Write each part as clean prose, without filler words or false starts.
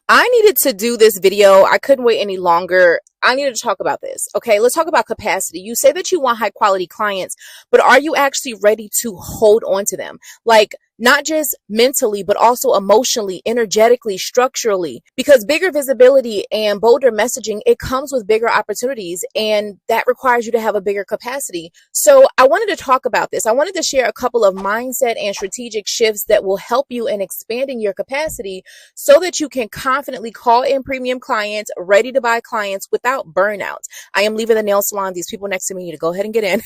I needed to do this video. I couldn't wait any longer. I needed to talk about this. Okay, let's talk about capacity. You say that you want high quality clients, but are you actually ready to hold on to them? Like, not just mentally, but also emotionally, energetically, structurally, because bigger visibility and bolder messaging, it comes with bigger opportunities, and that requires you to have a bigger capacity. So I wanted to talk about this. I wanted to share a couple of mindset and strategic shifts that will help you in expanding your capacity so that you can confidently call in premium clients, ready to buy clients without burnout. I am leaving the nail salon. These people next to me need to go ahead and get in.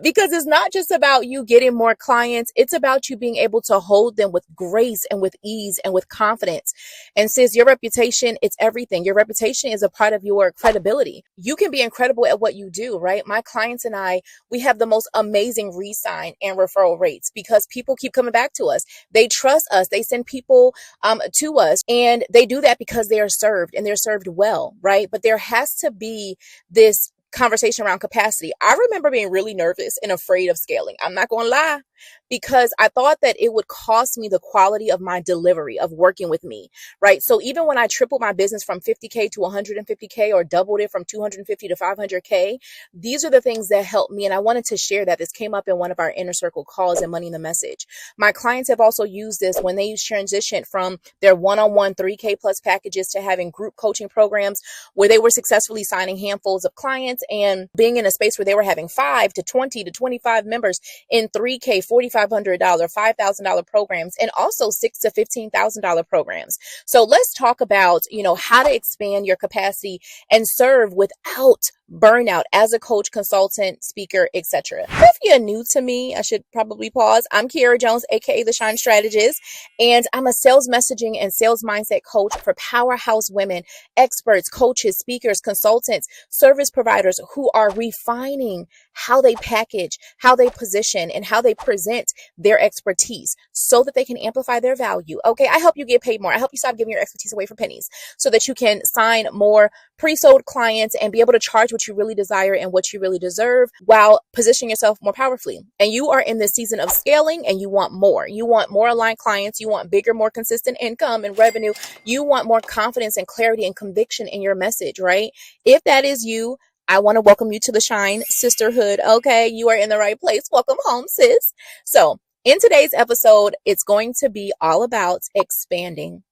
Because it's not just about you getting more clients. It's about you being able to hold them with grace and with ease and with confidence. And sis, your reputation, it's everything. Your reputation is a part of your credibility. You can be incredible at what you do, right? My clients and I, we have the most amazing re-sign and referral rates because people keep coming back to us. They trust us. They send people to us, and they do that because they are served, and they're served well, right? But there has to be this conversation around capacity. I remember being really nervous and afraid of scaling. I'm not going to lie, because I thought that it would cost me the quality of my delivery of working with me, right? So even when I tripled my business from 50K to 150K, or doubled it from 250 to 500K, these are the things that helped me. And I wanted to share that. This came up in one of our inner circle calls in Money in the Message. My clients have also used this when they transitioned from their one-on-one 3K plus packages to having group coaching programs where they were successfully signing handfuls of clients and being in a space where they were having 5 to 20 to 25 members in 3K, $4,500, $5,000 programs, and also $6,000 to $15,000 programs. So let's talk about, how to expand your capacity and serve without burnout as a coach, consultant, speaker, etc. If you're new to me, I should probably pause. I'm Kierra Jones, aka the Shine Strategist, and I'm a sales messaging and sales mindset coach for powerhouse women, experts, coaches, speakers, consultants, service providers who are refining how they package, how they position, and how they present their expertise so that they can amplify their value. Okay, I help you get paid more. I help you stop giving your expertise away for pennies so that you can sign more pre-sold clients and be able to charge what you really desire and what you really deserve while positioning yourself more powerfully. And you are in this season of scaling, and you want more. You want more aligned clients. You want bigger, more consistent income and revenue. You want more confidence and clarity and conviction in your message, right? If that is you, I want to welcome you to the Shine Sisterhood. Okay, you are in the right place. Welcome home, sis. So in today's episode, it's going to be all about expanding,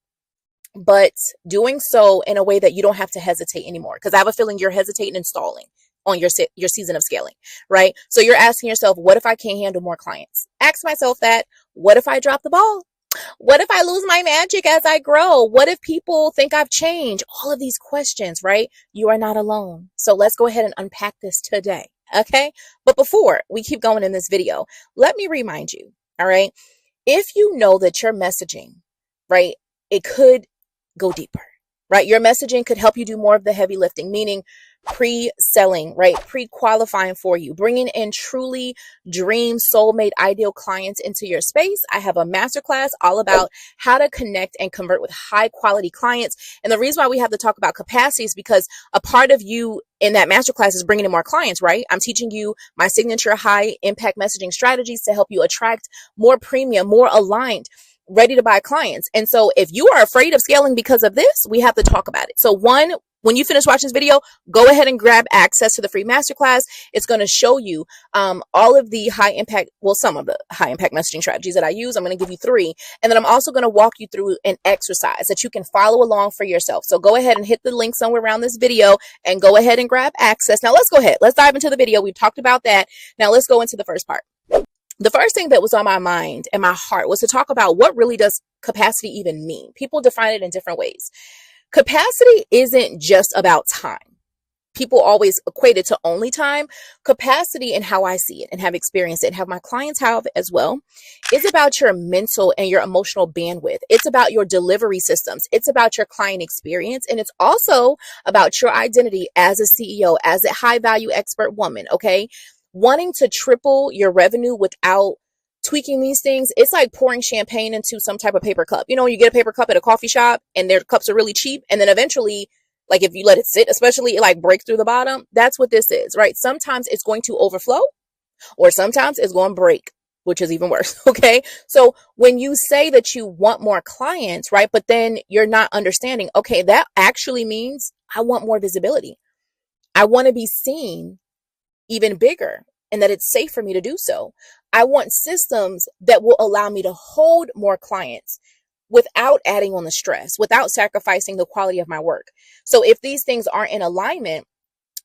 but doing so in a way that you don't have to hesitate anymore. Because I have a feeling you're hesitating and stalling on your season of scaling, right? So you're asking yourself, what if I can't handle more clients? Ask myself that. What if I drop the ball? What if I lose my magic as I grow? What if people think I've changed? All of these questions, right? You are not alone. So let's go ahead and unpack this today. Okay. But before we keep going in this video, let me remind you, all right? If you know that your messaging, right, it could go deeper, right? Your messaging could help you do more of the heavy lifting, meaning pre-selling, right? Pre-qualifying for you, bringing in truly dream, soulmate, ideal clients into your space. I have a masterclass all about how to connect and convert with high quality clients. And the reason why we have to talk about capacity is because a part of you in that masterclass is bringing in more clients, right? I'm teaching you my signature high impact messaging strategies to help you attract more premium, more aligned, ready to buy clients. And so if you are afraid of scaling because of this, we have to talk about it. So one, when you finish watching this video, go ahead and grab access to the free masterclass. It's going to show you all of the high impact, some of the high impact messaging strategies that I use. I'm going to give you 3. And then I'm also going to walk you through an exercise that you can follow along for yourself. So go ahead and hit the link somewhere around this video and go ahead and grab access. Now let's go ahead. Let's dive into the video. We've talked about that. Now let's go into the first part. The first thing that was on my mind and my heart was to talk about what really does capacity even mean. People define it in different ways. Capacity isn't just about time. People always equate it to only time. Capacity, and how I see it and have experienced it and have my clients have as well, is about your mental and your emotional bandwidth. It's about your delivery systems. It's about your client experience. And it's also about your identity as a CEO, as a high value expert woman. Okay. Wanting to triple your revenue without tweaking these things, it's like pouring champagne into some type of paper cup. You get a paper cup at a coffee shop and their cups are really cheap. And then eventually, like if you let it sit, especially it like break through the bottom. That's what this is, right? Sometimes it's going to overflow, or sometimes it's going to break. which is even worse. Okay. So when you say that you want more clients, right, but then you're not understanding, okay, that actually means I want more visibility. I want to be seen even bigger and that it's safe for me to do so. I want systems that will allow me to hold more clients without adding on the stress, without sacrificing the quality of my work. So if these things aren't in alignment,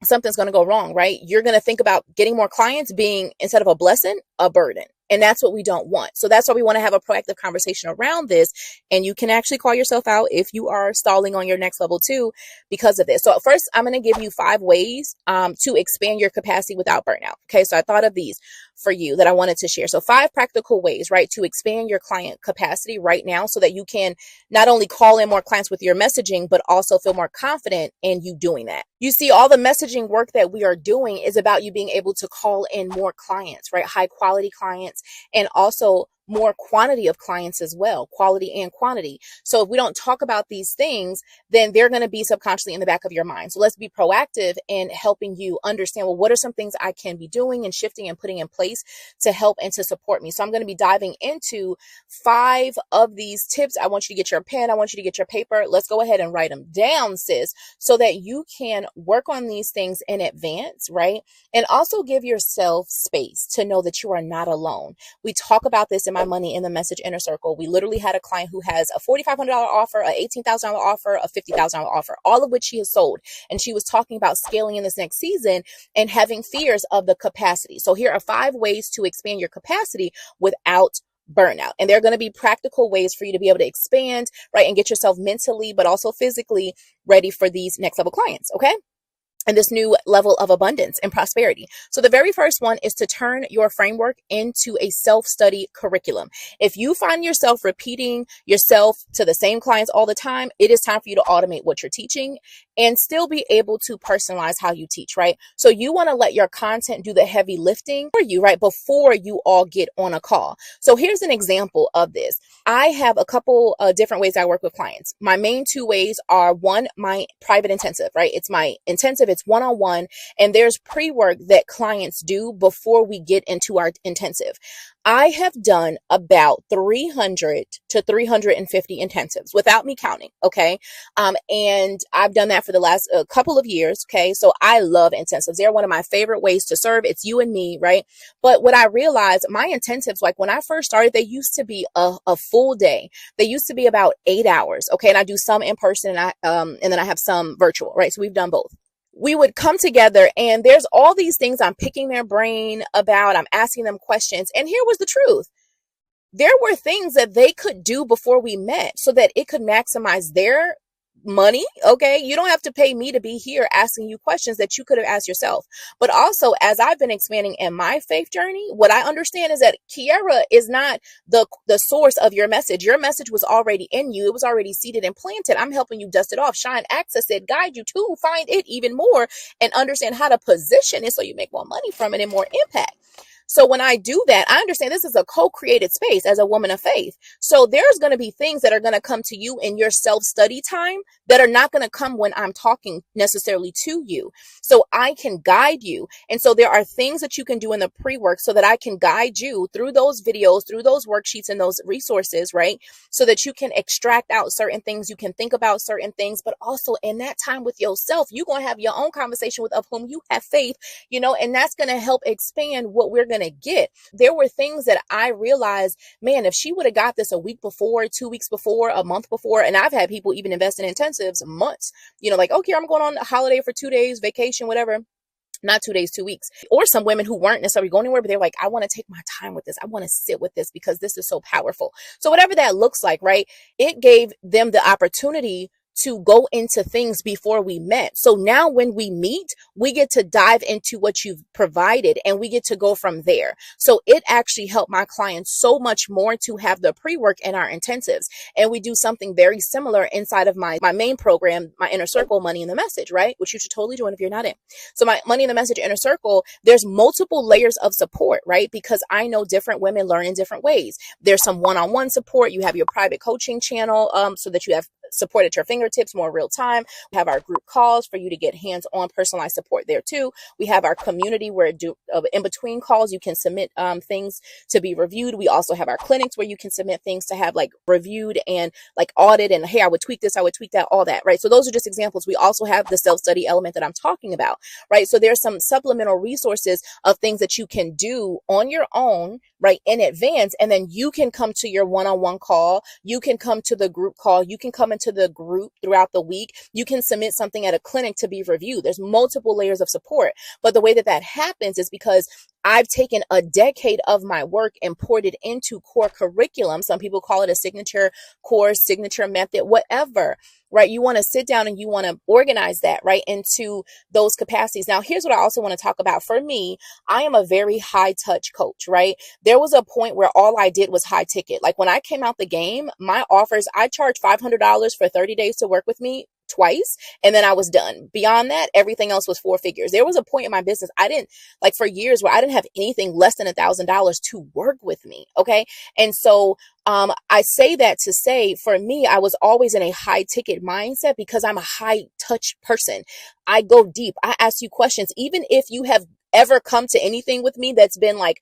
something's going to go wrong, right? You're going to think about getting more clients being, instead of a blessing, a burden. And that's what we don't want. So that's why we want to have a proactive conversation around this. And you can actually call yourself out if you are stalling on your next level too because of this. So first, I'm going to give you 5 ways to expand your capacity without burnout. Okay, so I thought of these for you that I wanted to share. So 5 practical ways, right, to expand your client capacity right now so that you can not only call in more clients with your messaging, but also feel more confident in you doing that. You see, all the messaging work that we are doing is about you being able to call in more clients, right? High quality clients, and also more quantity of clients as well, quality and quantity. So if we don't talk about these things, then they're going to be subconsciously in the back of your mind. So let's be proactive in helping you understand, well, what are some things I can be doing and shifting and putting in place to help and to support me? So I'm going to be diving into 5 of these tips. I want you to get your pen. I want you to get your paper. Let's go ahead and write them down, sis, so that you can work on these things in advance, right? And also give yourself space to know that you are not alone. We talk about this in my Money in the Message Inner Circle. We literally had a client who has a $4,500 offer, a $18,000 offer, a $50,000 offer, all of which she has sold. And she was talking about scaling in this next season and having fears of the capacity. So here are 5 ways to expand your capacity without burnout. And they're going to be practical ways for you to be able to expand, right, and get yourself mentally, but also physically ready for these next level clients. Okay. And this new level of abundance and prosperity. So the very first one is to turn your framework into a self-study curriculum. If you find yourself repeating yourself to the same clients all the time, it is time for you to automate what you're teaching and still be able to personalize how you teach, right? So you want to let your content do the heavy lifting for you, right, before you all get on a call. So here's an example of this. I have a couple different ways I work with clients. My main 2 ways are, one, my private intensive, right? It's my intensive. It's one-on-one, and there's pre-work that clients do before we get into our intensive. I have done about 300 to 350 intensives without me counting. Okay. And I've done that for the last couple of years. Okay. So I love intensives. They're one of my favorite ways to serve. It's you and me, right? But what I realized, my intensives, like when I first started, they used to be a full day. They used to be about 8 hours. Okay. And I do some in person and then I have some virtual, right? So we've done both. We would come together and there's all these things I'm picking their brain about. I'm asking them questions. And here was the truth. There were things that they could do before we met so that it could maximize their money. Okay. You don't have to pay me to be here asking you questions that you could have asked yourself. But also, as I've been expanding in my faith journey, what I understand is that Kierra is not the source of your message. Your message was already in you. It was already seated and planted. I'm helping you dust it off, shine, access it, guide you to find it even more and understand how to position it so you make more money from it and more impact. So when I do that, I understand this is a co-created space as a woman of faith. So there's going to be things that are going to come to you in your self-study time that are not going to come when I'm talking necessarily to you. So I can guide you. And so there are things that you can do in the pre-work so that I can guide you through those videos, through those worksheets and those resources, right? So that you can extract out certain things, you can think about certain things, but also in that time with yourself, you're going to have your own conversation with of whom you have faith, and that's going to help expand what we're going to get. There were things that I realized, man, if she would have got this a week before, 2 weeks before, a month before, and I've had people even invest in intensives months, like, okay, I'm going on a holiday for 2 days, vacation, whatever. Not 2 days, 2 weeks. Or some women who weren't necessarily going anywhere, but they're like, I want to take my time with this. I want to sit with this because this is so powerful. So whatever that looks like, right? It gave them the opportunity to go into things before we met. So now when we meet, we get to dive into what you've provided and we get to go from there. So it actually helped my clients so much more to have the pre-work in our intensives. And we do something very similar inside of my main program, my Inner Circle, Money in the Message, right? Which you should totally join if you're not in. So my Money in the Message Inner Circle, there's multiple layers of support, right? Because I know different women learn in different ways. There's some one-on-one support. You have your private coaching channel so that you have support at your fingertips, more real time. We have our group calls for you to get hands-on personalized support there too. We have our community where in between calls, you can submit things to be reviewed. We also have our clinics where you can submit things to have like reviewed and like audit and, hey, I would tweak this, I would tweak that, all that, right? So those are just examples. We also have the self-study element that I'm talking about, right? So there's some supplemental resources of things that you can do on your own, right, in advance. And then you can come to your one-on-one call. You can come to the group call. You can come into the group throughout the week. You can submit something at a clinic to be reviewed. There's multiple layers of support. But the way that that happens is because I've taken a decade of my work and poured it into core curriculum. Some people call it a signature course, signature method, whatever, right? You want to sit down and you want to organize that, right, into those capacities. Now, here's what I also want to talk about. For me, I am a very high touch coach, right? There was a point where all I did was high ticket. Like when I came out the game, my offers, I charged $500 for 30 days to work with me twice, and then I was done. Beyond that, everything else was four figures. There was a point in my business, I didn't, like for years, where I didn't have anything less than $1,000 to work with me. Okay. And so I say that to say, for me, I was always in a high ticket mindset because I'm a high touch person. I go deep. I ask you questions. Even if you have ever come to anything with me that's been like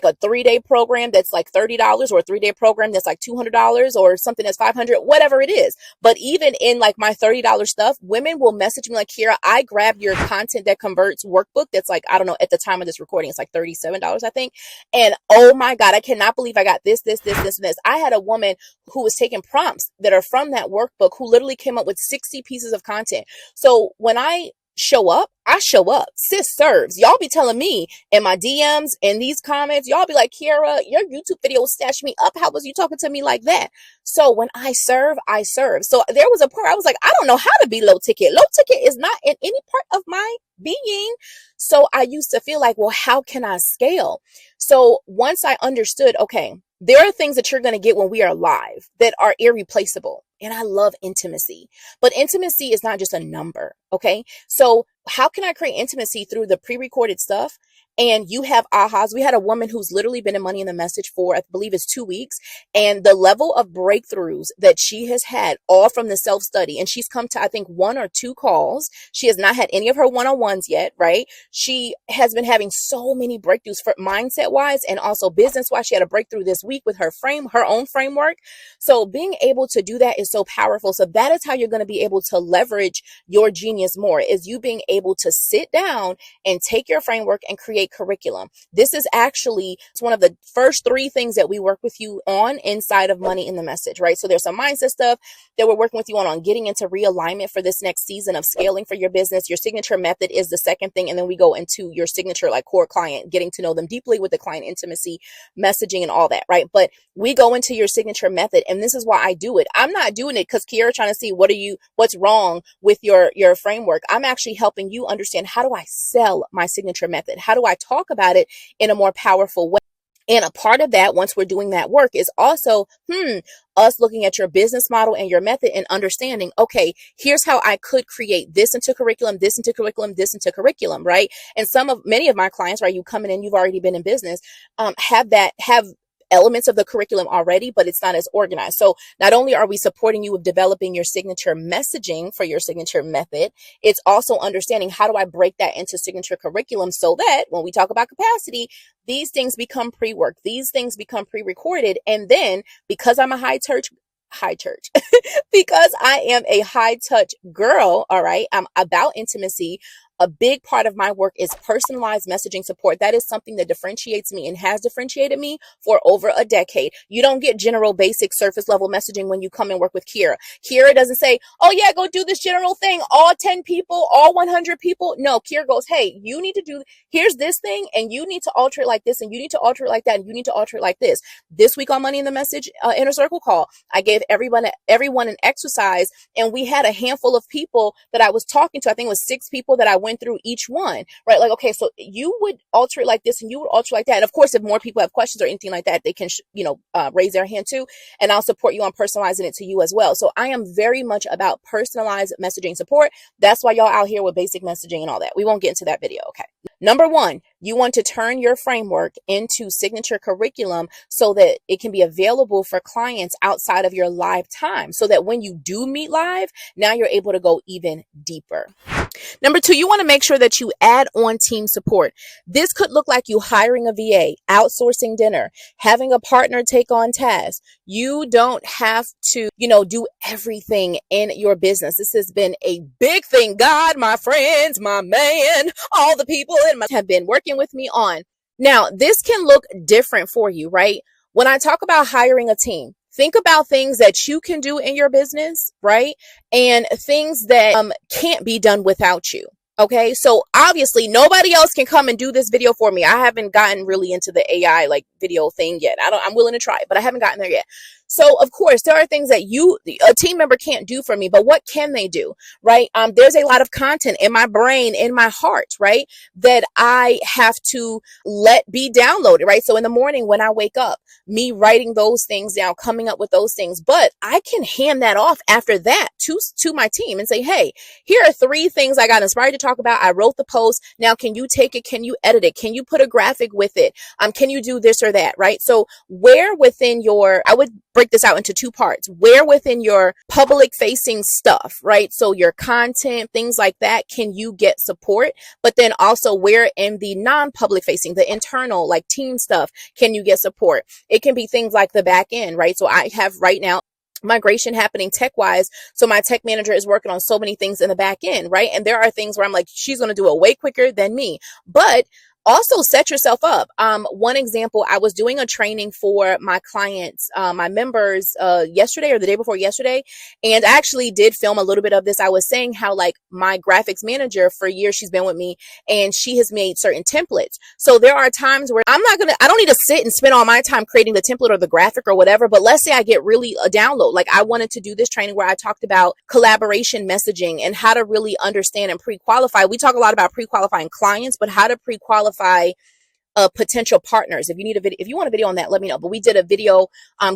a 3-day program that's like $30, or a 3-day program that's like $200, or something that's $500, whatever it is. But even in like my $30 stuff, women will message me like, Kierra, I grabbed your content that converts workbook. That's like, I don't know, at the time of this recording, it's like $37, I think. And oh my God, I cannot believe I got this, and this. I had a woman who was taking prompts that are from that workbook who literally came up with 60 pieces of content. So when I show up, I show up. Sis serves. Y'all be telling me in my DMs, in these comments, y'all be like, Kierra, your YouTube video snatched me up. How was you talking to me like that? So when I serve, I serve. So there was a point I was like, I don't know how to be low ticket. Low ticket is not in any part of my being. So I used to feel like, well, how can I scale? So once I understood, okay, there are things that you're going to get when we are live that are irreplaceable. And I love intimacy, but intimacy is not just a number. Okay. So how can I create intimacy through the pre-recorded stuff? And you have ahas. We had a woman who's literally been in Money in the Message for, I believe it's 2 weeks. And the level of breakthroughs that she has had, all from the self-study. And she's come to, I think, 1 or 2 calls. She has not had any of her one-on-ones yet, right? She has been having so many breakthroughs for mindset-wise and also business-wise. She had a breakthrough this week with her own framework. So being able to do that is so powerful. So that is how you're going to be able to leverage your genius more, is you being able to sit down and take your framework and create curriculum. This is actually, it's one of the first 3 things that we work with you on inside of Money in the Message, right? So there's some mindset stuff that we're working with you on getting into realignment for this next season of scaling for your business. Your signature method is the second thing. And then we go into your signature, like core client, getting to know them deeply with the client intimacy, messaging and all that, right? But we go into your signature method, and this is why I do it. I'm not doing it because Kierra trying to see what's wrong with your framework. I'm actually helping you understand, how do I sell my signature method? How do I talk about it in a more powerful way? And a part of that, once we're doing that work, is also us looking at your business model and your method and understanding, okay, here's how I could create this into curriculum, this into curriculum, this into curriculum, right? And many of my clients, right, you coming in, you've already been in business, have elements of the curriculum already, but it's not as organized. So not only are we supporting you with developing your signature messaging for your signature method, it's also understanding, how do I break that into signature curriculum so that when we talk about capacity, these things become pre-work, these things become pre-recorded. And then because I'm a high church, because I am a high touch girl, all right, I'm about intimacy. A big part of my work is personalized messaging support. That is something that differentiates me and has differentiated me for over a decade. You don't get general, basic, surface level messaging when you come and work with Kierra. Kierra doesn't say, oh yeah, go do this general thing, all 10 people, all 100 people. No, Kierra goes, hey, you need to do, here's this thing, and you need to alter it like this, and you need to alter it like that, and you need to alter it like this. This week on Money in the Message Inner Circle call, I gave everyone an exercise, and we had a handful of people that I was talking to. I think it was 6 people that I went through each one, right? Like, okay, so you would alter it like this, and you would alter it like that. And of course, if more people have questions or anything like that, they can, raise their hand too. And I'll support you on personalizing it to you as well. So I am very much about personalized messaging support. That's why y'all out here with basic messaging and all that. We won't get into that video. Okay. Number one, you want to turn your framework into signature curriculum so that it can be available for clients outside of your live time, so that when you do meet live, now you're able to go even deeper. Number two, you want to make sure that you add on team support. This could look like you hiring a VA, outsourcing dinner, having a partner take on tasks. You don't have to, do everything in your business. This has been a big thing. God, my friends, my man, all the people have been working with me on. Now, this can look different for you, right? When I talk about hiring a team, think about things that you can do in your business, right? And things that can't be done without you. Okay, so obviously nobody else can come and do this video for me. I haven't gotten really into the AI video thing yet. I'm willing to try it, but I haven't gotten there yet. So of course there are things that a team member can't do for me, but what can they do, right? There's a lot of content in my brain, in my heart, right? That I have to let be downloaded, right? So in the morning when I wake up, me writing those things down, coming up with those things, but I can hand that off after that to my team and say, hey, here are 3 things I got inspired to talk about. I wrote the post. Now, can you take it? Can you edit it? Can you put a graphic with it? Can you do this or that? Right? So where within I would break this out into 2 parts. Where within your public facing stuff, right? So your content, things like that, can you get support? But then also where in the non-public facing, the internal, like team stuff, can you get support? It can be things like the back end, right? So I have right now migration happening tech wise. So my tech manager is working on so many things in the back end, right? And there are things where I'm like, she's going to do it way quicker than me, but also set yourself up. One example, I was doing a training for my clients, my members, yesterday or the day before yesterday. And I actually did film a little bit of this. I was saying how my graphics manager for years, she's been with me and she has made certain templates. So there are times where I don't need to sit and spend all my time creating the template or the graphic or whatever. But let's say I get really a download. Like I wanted to do this training where I talked about collaboration messaging and how to really understand and pre-qualify. We talk a lot about pre-qualifying clients, but how to pre-qualify potential partners. If you want a video on that, let me know. But we did a video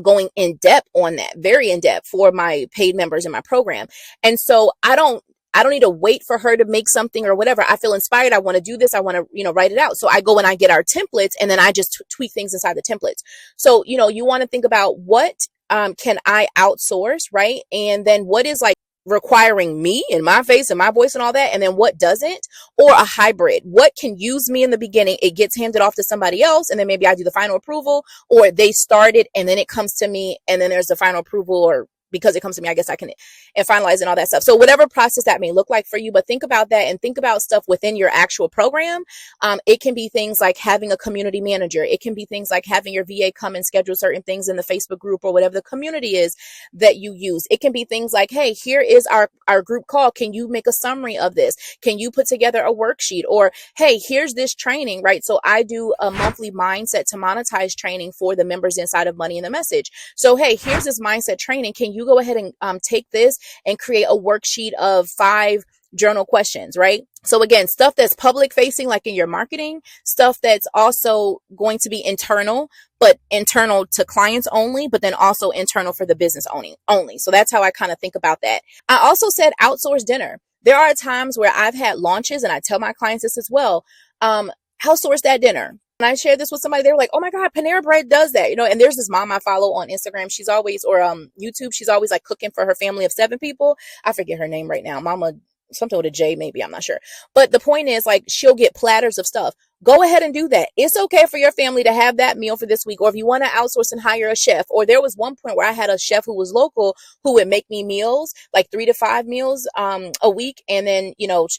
going in depth on that, very in depth for my paid members in my program. And so I don't need to wait for her to make something or whatever. I feel inspired. I want to do this. I want to, write it out. So I go and I get our templates and then I just tweak things inside the templates. So, you want to think about what can I outsource, right? And then what is requiring me and my face and my voice and all that, and then what doesn't, or a hybrid. What can use me in the beginning, it gets handed off to somebody else, and then maybe I do the final approval, or they started and then it comes to me and then there's the final approval, or because it comes to me, I guess I can and finalize and all that stuff. So whatever process that may look like for you, but think about that and think about stuff within your actual program. It can be things like having a community manager. It can be things like having your VA come and schedule certain things in the Facebook group or whatever the community is that you use. It can be things like, hey, here is our group call. Can you make a summary of this? Can you put together a worksheet? Or, hey, here's this training, right? So I do a monthly mindset to monetize training for the members inside of Money in the Message. So, hey, here's this mindset training. Can you go ahead and take this and create a worksheet of 5 journal questions, right? So again, stuff that's public facing, like in your marketing, stuff that's also going to be internal, but internal to clients only, but then also internal for the business only. So that's how I kind of think about that. I also said outsource dinner. There are times where I've had launches, and I tell my clients this as well. Outsource that dinner. And I shared this with somebody, they were like, oh my God, Panera Bread does that, and there's this mom I follow on Instagram. She's always, or YouTube, she's always cooking for her family of 7 people. I forget her name right now. Mama, something with a J, maybe, I'm not sure. But the point is, she'll get platters of stuff. Go ahead and do that. It's okay for your family to have that meal for this week. Or if you want to outsource and hire a chef, or there was one point where I had a chef who was local who would make me meals, 3 to 5 meals a week. And then,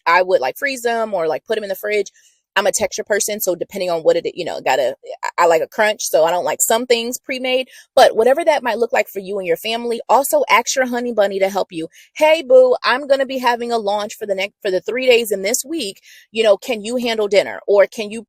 I would freeze them or put them in the fridge. I'm a texture person, so depending on what I like a crunch, so I don't like some things pre-made, but whatever that might look like for you and your family. Also ask your honey bunny to help you. Hey boo, I'm going to be having a launch for the 3 days in this week. Can you handle dinner, or can you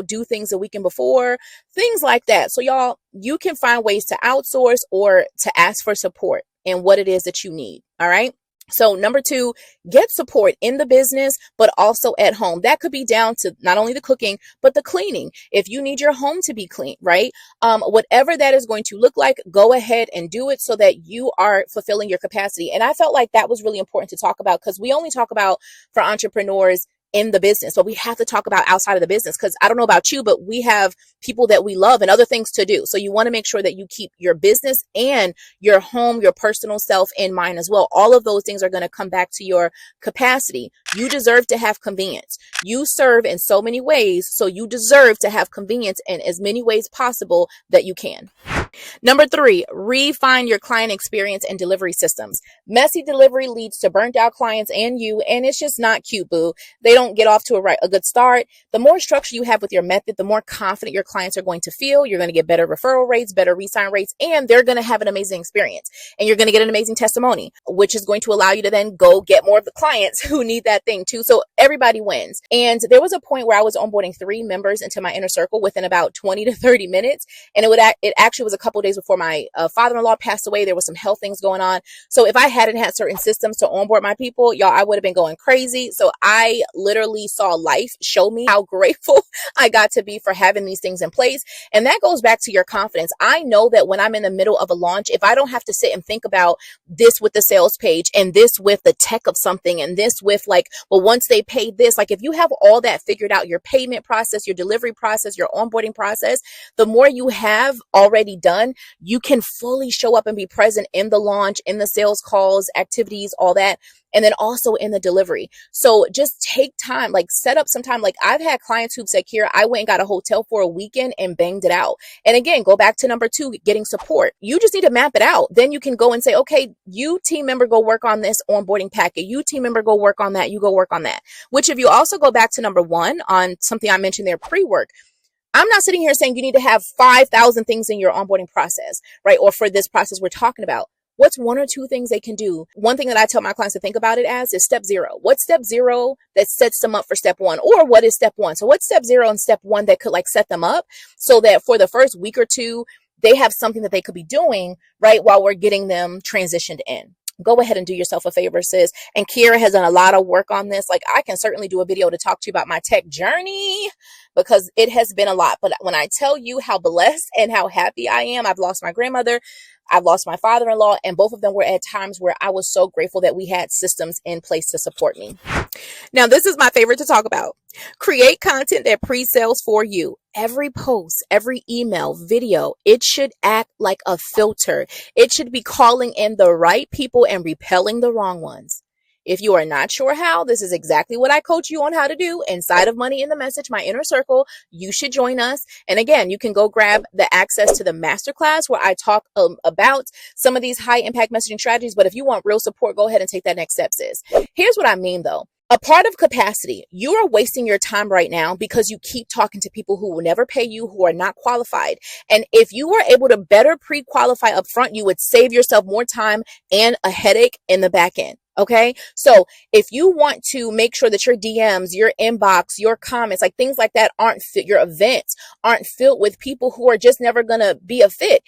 do things a weekend before, things like that. So y'all, you can find ways to outsource or to ask for support in what it is that you need. All right. So number 2, get support in the business, but also at home. That could be down to not only the cooking, but the cleaning. If you need your home to be clean, right? Whatever that is going to look like, go ahead and do it so that you are fulfilling your capacity. And I felt like that was really important to talk about, because we only talk about for entrepreneurs in the business, but we have to talk about outside of the business, because I don't know about you, but we have people that we love and other things to do. So you want to make sure that you keep your business and your home, your personal self in mind as well. All of those things are going to come back to your capacity. You deserve to have convenience. You serve in so many ways, so you deserve to have convenience in as many ways possible that you can. Number 3, refine your client experience and delivery systems. Messy delivery leads to burnt out clients and you, and it's just not cute, boo. They don't get off to a good start. The more structure you have with your method, the more confident your clients are going to feel. You're going to get better referral rates, better re-sign rates, and they're going to have an amazing experience. And you're going to get an amazing testimony, which is going to allow you to then go get more of the clients who need that thing too. So everybody wins. And there was a point where I was onboarding 3 members into my inner circle within about 20 to 30 minutes. And it actually was a couple days before my father-in-law passed away. There was some health things going on. So if I hadn't had certain systems to onboard my people, y'all, I would have been going crazy. So I literally saw life show me how grateful I got to be for having these things in place. And that goes back to your confidence. I know that when I'm in the middle of a launch, if I don't have to sit and think about this with the sales page and this with the tech of something and this with like, well, once they pay this, like if you have all that figured out, your payment process, your delivery process, your onboarding process, the more you have already done, you can fully show up and be present in the launch, in the sales calls, activities, all that. And then also in the delivery. So just take time, like set up some time. Like I've had clients who've said, Kierra, I went and got a hotel for a weekend and banged it out. And again, go back to number 2, getting support. You just need to map it out. Then you can go and say, okay, you team member, go work on this onboarding packet. You team member, go work on that. You go work on that. Which if you also go back to number 1 on something I mentioned there, pre-work, I'm not sitting here saying you need to have 5,000 things in your onboarding process, right? Or for this process we're talking about. What's 1 or 2 things they can do? One thing that I tell my clients to think about it as is step 0. What's step 0 that sets them up for step 1? Or what is step 1? So what's step 0 and step 1 that could like set them up so that for the first week or 2, they have something that they could be doing, right? While we're getting them transitioned in. Go ahead and do yourself a favor, sis. And Kierra has done a lot of work on this. Like I can certainly do a video to talk to you about my tech journey because it has been a lot. But when I tell you how blessed and how happy I am, I've lost my grandmother, I've lost my father-in-law, and both of them were at times where I was so grateful that we had systems in place to support me. Now, this is my favorite to talk about. Create content that pre-sales for you. Every post, every email, video, it should act like a filter. It should be calling in the right people and repelling the wrong ones. If you are not sure how, this is exactly what I coach you on how to do inside of Money in the Message, my inner circle. You should join us. And again, you can go grab the access to the masterclass where I talk about some of these high impact messaging strategies. But if you want real support, go ahead and take that next step, sis. Here's what I mean though. A part of capacity, you are wasting your time right now because you keep talking to people who will never pay you, who are not qualified. And if you were able to better pre-qualify up front, you would save yourself more time and a headache in the back end. Okay. So if you want to make sure that your DMs, your inbox, your comments, like things like that your events aren't filled with people who are just never going to be a fit,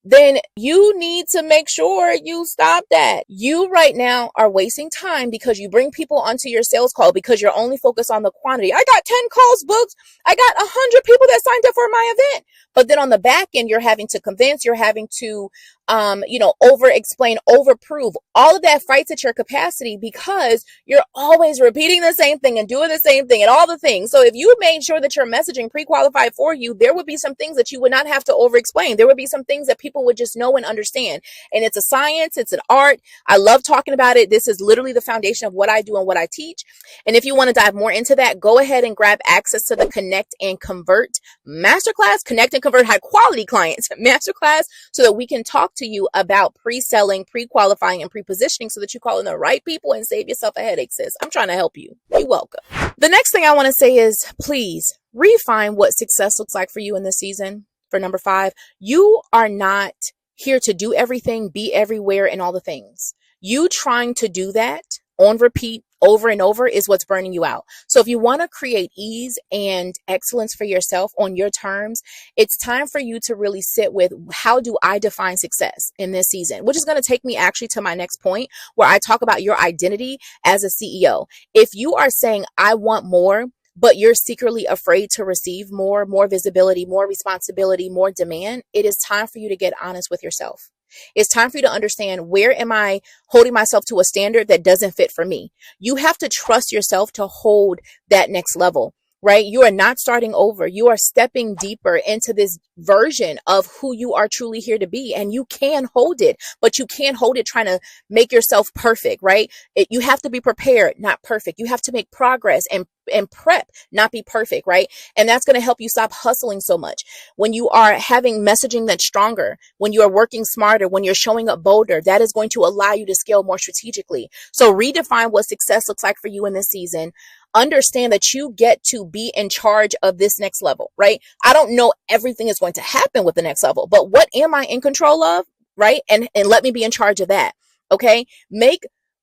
then you need to make sure you stop that. You right now are wasting time because you bring people onto your sales call because you're only focused on the quantity. I got 10 calls booked. I got 100 people that signed up for my event. But then on the back end, you're having to convince, you're having to, over explain, over prove. All of that fights at your capacity because you're always repeating the same thing and doing the same thing and all the things. So if you made sure that your messaging pre-qualified for you, there would be some things that you would not have to over explain. There would be some things that people would just know and understand. And it's a science, it's an art. I love talking about it. This is literally the foundation of what I do and what I teach. And if you want to dive more into that, go ahead and grab access to the Connect and Convert Masterclass, Connect and Convert High Quality Clients Masterclass, so that we can talk to you about pre-selling, pre-qualifying, and pre-positioning so that you call in the right people and save yourself a headache, sis. I'm trying to help you. You're welcome. The next thing I want to say is please refine what success looks like for you in this season. For number 5, you are not here to do everything, be everywhere, and all the things. You trying to do that on repeat over and over is what's burning you out. So if you want to create ease and excellence for yourself on your terms, it's time for you to really sit with, how do I define success in this season? Which is going to take me actually to my next point where I talk about your identity as a CEO. If you are saying, I want more, but you're secretly afraid to receive more visibility, more responsibility, more demand, it is time for you to get honest with yourself. It's time for you to understand, where am I holding myself to a standard that doesn't fit for me? You have to trust yourself to hold that next level, right? You are not starting over. You are stepping deeper into this version of who you are truly here to be. And you can hold it, but you can't hold it trying to make yourself perfect, right? You have to be prepared, not perfect. You have to make progress and prep, not be perfect, right? And that's going to help you stop hustling so much. When you are having messaging that's stronger, when you are working smarter, when you're showing up bolder, that is going to allow you to scale more strategically. So redefine what success looks like for you in this season. Understand that you get to be in charge of this next level, right? I don't know everything is going to happen with the next level, but what am I in control of, right? And let me be in charge of that. Okay. Make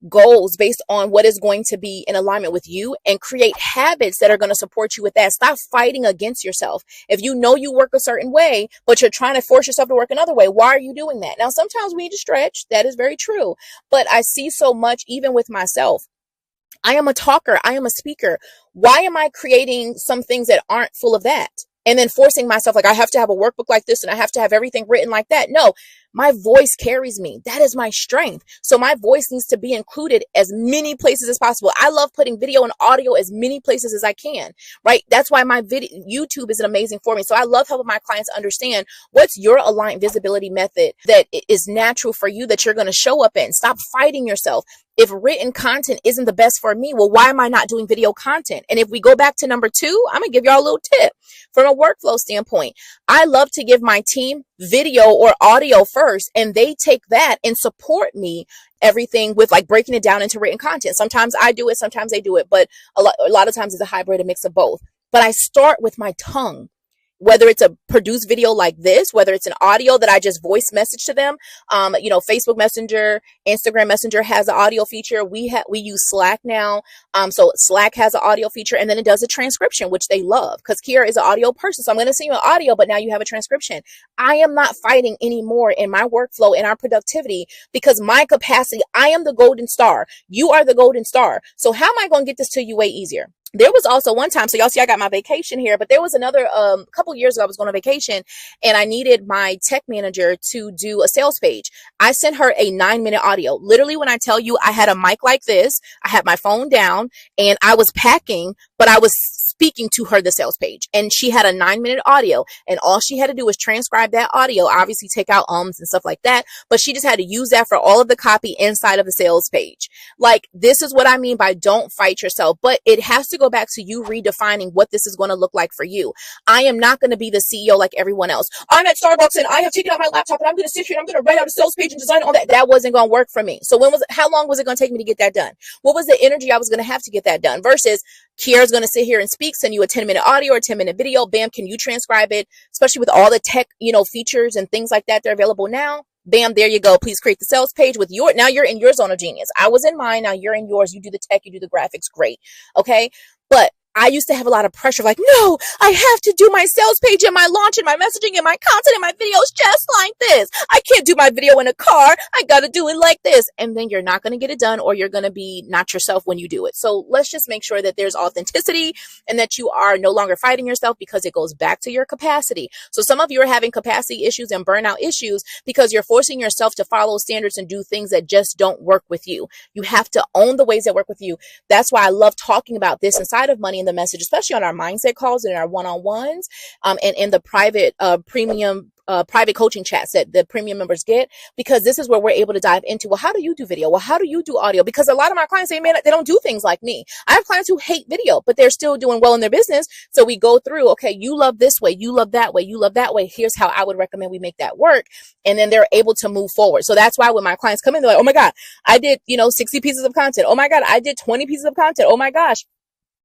goals based on what is going to be in alignment with you, and create habits that are going to support you with that. Stop fighting against yourself. If you know you work a certain way, but you're trying to force yourself to work another way, why are you doing that? Now, sometimes we need to stretch. That is very true. But I see so much, even with myself. I am a talker. I am a speaker. Why am I creating some things that aren't full of that? And then forcing myself, like, I have to have a workbook like this and I have to have everything written like that. No, my voice carries me. That is my strength. So my voice needs to be included as many places as possible. I love putting video and audio as many places as I can, right? That's why my YouTube is an amazing for me. So I love helping my clients understand what's your aligned visibility method that is natural for you, that you're going to show up in. Stop fighting yourself. If written content isn't the best for me, well, why am I not doing video content? And if we go back to number 2, I'm going to give y'all a little tip from a workflow standpoint. I love to give my team video or audio first, and they take that and support me everything with, like, breaking it down into written content. Sometimes I do it, sometimes they do it, but a lot of times it's a hybrid, a mix of both. But I start with my tongue. Whether it's a produced video like this, whether it's an audio that I just voice message to them, Facebook Messenger, Instagram Messenger has an audio feature. We use Slack now. So Slack has an audio feature, and then it does a transcription, which they love, because Kierra is an audio person. So I'm going to send you an audio, but now you have a transcription. I am not fighting anymore in my workflow, in our productivity, because my capacity, I am the golden star. You are the golden star. So how am I going to get this to you way easier? There was also one time, so y'all see I got my vacation here, but there was another couple years ago, I was going on vacation and I needed my tech manager to do a sales page. I sent her a 9-minute audio. Literally, when I tell you, I had a mic like this, I had my phone down, and I was packing, but I was speaking to her the sales page, and she had a 9-minute audio, and all she had to do was transcribe that audio, obviously take out ums and stuff like that, but she just had to use that for all of the copy inside of the sales page. Like, this is what I mean by don't fight yourself, but it has to go back to you redefining what this is going to look like for you. I am not going to be the CEO like everyone else. I'm at Starbucks and I have taken out my laptop and I'm going to sit here and I'm going to write out a sales page and design all that. That wasn't going to work for me. So how long was it going to take me to get that done? What was the energy I was going to have to get that done? Versus Kierra's going to sit here and speak, send you a 10-minute audio or 10-minute video. Bam, can you transcribe it? Especially with all the tech, features and things like that, they're available now. Bam, there you go. Please create the sales page with now you're in your zone of genius. I was in mine. Now you're in yours. You do the tech, you do the graphics. Great. Okay. But I used to have a lot of pressure, like, no, I have to do my sales page and my launch and my messaging and my content and my videos just like this. I can't do my video in a car. I got to do it like this. And then you're not going to get it done, or you're going to be not yourself when you do it. So let's just make sure that there's authenticity and that you are no longer fighting yourself, because it goes back to your capacity. So some of you are having capacity issues and burnout issues because you're forcing yourself to follow standards and do things that just don't work with you. You have to own the ways that work with you. That's why I love talking about this inside of Money in the Message, especially on our mindset calls and our one-on-ones, and in the private premium private coaching chats that the premium members get, because this is where we're able to dive into, well, how do you do video? Well, how do you do audio? Because a lot of my clients say, man, they don't do things like me. I have clients who hate video, but they're still doing well in their business. So we go through, okay, you love this way, you love that way, you love that way. Here's how I would recommend we make that work. And then they're able to move forward. So that's why when my clients come in, they're like, oh my God, I did, 60 pieces of content. Oh my God, I did 20 pieces of content. Oh my gosh,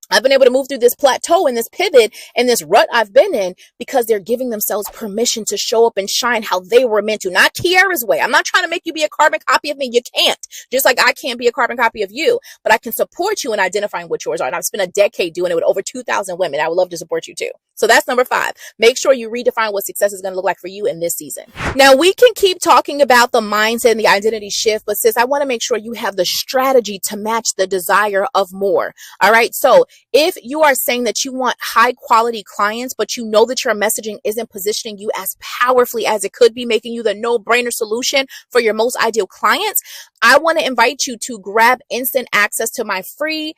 I've been able to move through this plateau and this pivot and this rut I've been in, because they're giving themselves permission to show up and shine how they were meant to, not Kierra's way. I'm not trying to make you be a carbon copy of me. You can't. Just like I can't be a carbon copy of you, but I can support you in identifying what yours are. And I've spent a decade doing it with over 2,000 women. I would love to support you too. So that's number 5. Make sure you redefine what success is going to look like for you in this season. Now, we can keep talking about the mindset and the identity shift, but sis, I want to make sure you have the strategy to match the desire of more. All right. So if you are saying that you want high quality clients, but you know that your messaging isn't positioning you as powerfully as it could be, making you the no-brainer solution for your most ideal clients, I want to invite you to grab instant access to my free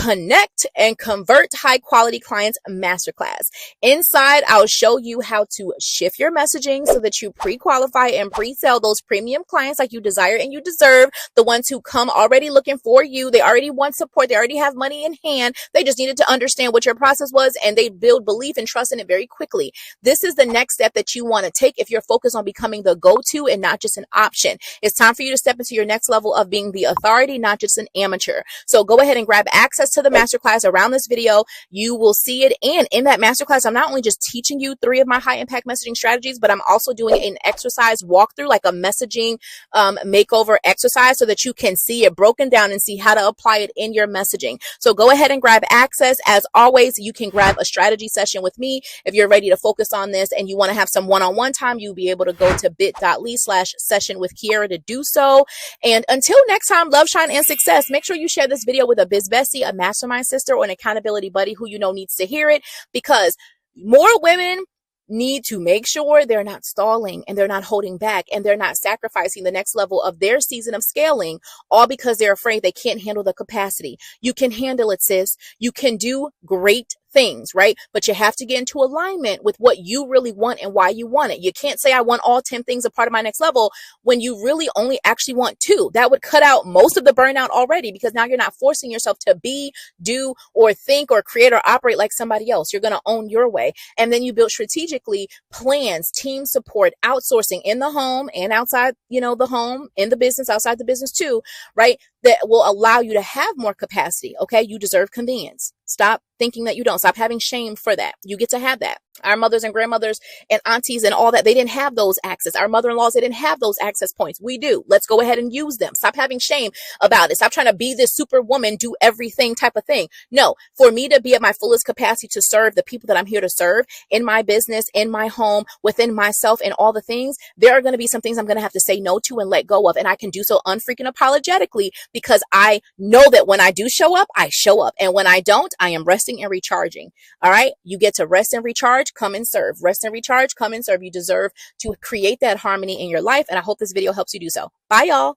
Connect and Convert High Quality Clients Masterclass. Inside, I'll show you how to shift your messaging so that you pre-qualify and pre-sell those premium clients like you desire and you deserve, the ones who come already looking for you. They already want support. They already have money in hand. They just needed to understand what your process was, and they build belief and trust in it very quickly. This is the next step that you want to take if you're focused on becoming the go-to and not just an option. It's time for you to step into your next level of being the authority, not just an amateur. So go ahead and grab access to the masterclass around this video. You will see it. And in that masterclass, I'm not only just teaching you 3 of my high impact messaging strategies, but I'm also doing an exercise walkthrough, like a messaging makeover exercise, so that you can see it broken down and see how to apply it in your messaging. So go ahead and grab access. As always, you can grab a strategy session with me if you're ready to focus on this and you want to have some one-on-one time. You'll be able to go to bit.ly/session with Kierra to do so. And until next time, love, shine, and success. Make sure you share this video with a biz bestie, a mastermind sister, or an accountability buddy who you know needs to hear it, because more women need to make sure they're not stalling and they're not holding back and they're not sacrificing the next level of their season of scaling, all because they're afraid they can't handle the capacity. You can handle it, sis. You can do great things, right? But you have to get into alignment with what you really want and why you want it. You can't say I want all 10 things a part of my next level when you really only actually want 2. That would cut out most of the burnout already, because now you're not forcing yourself to be, do, or think, or create, or operate like somebody else. You're going to own your way. And then you build strategically plans, team support, outsourcing in the home and outside, the home, in the business, outside the business too, right? That will allow you to have more capacity. Okay. You deserve convenience. Stop thinking that you don't. Stop having shame for that. You get to have that. Our mothers and grandmothers and aunties and all that, they didn't have those access. Our mother-in-laws, they didn't have those access points. We do. Let's go ahead and use them. Stop having shame about it. Stop trying to be this superwoman, do everything type of thing. No, for me to be at my fullest capacity to serve the people that I'm here to serve in my business, in my home, within myself, and all the things, there are going to be some things I'm going to have to say no to and let go of. And I can do so unfreaking apologetically, because I know that when I do show up, I show up. And when I don't, I am resting and recharging. All right. You get to rest and recharge, come and serve. Rest and recharge, come and serve. You deserve to create that harmony in your life. And I hope this video helps you do so. Bye, y'all.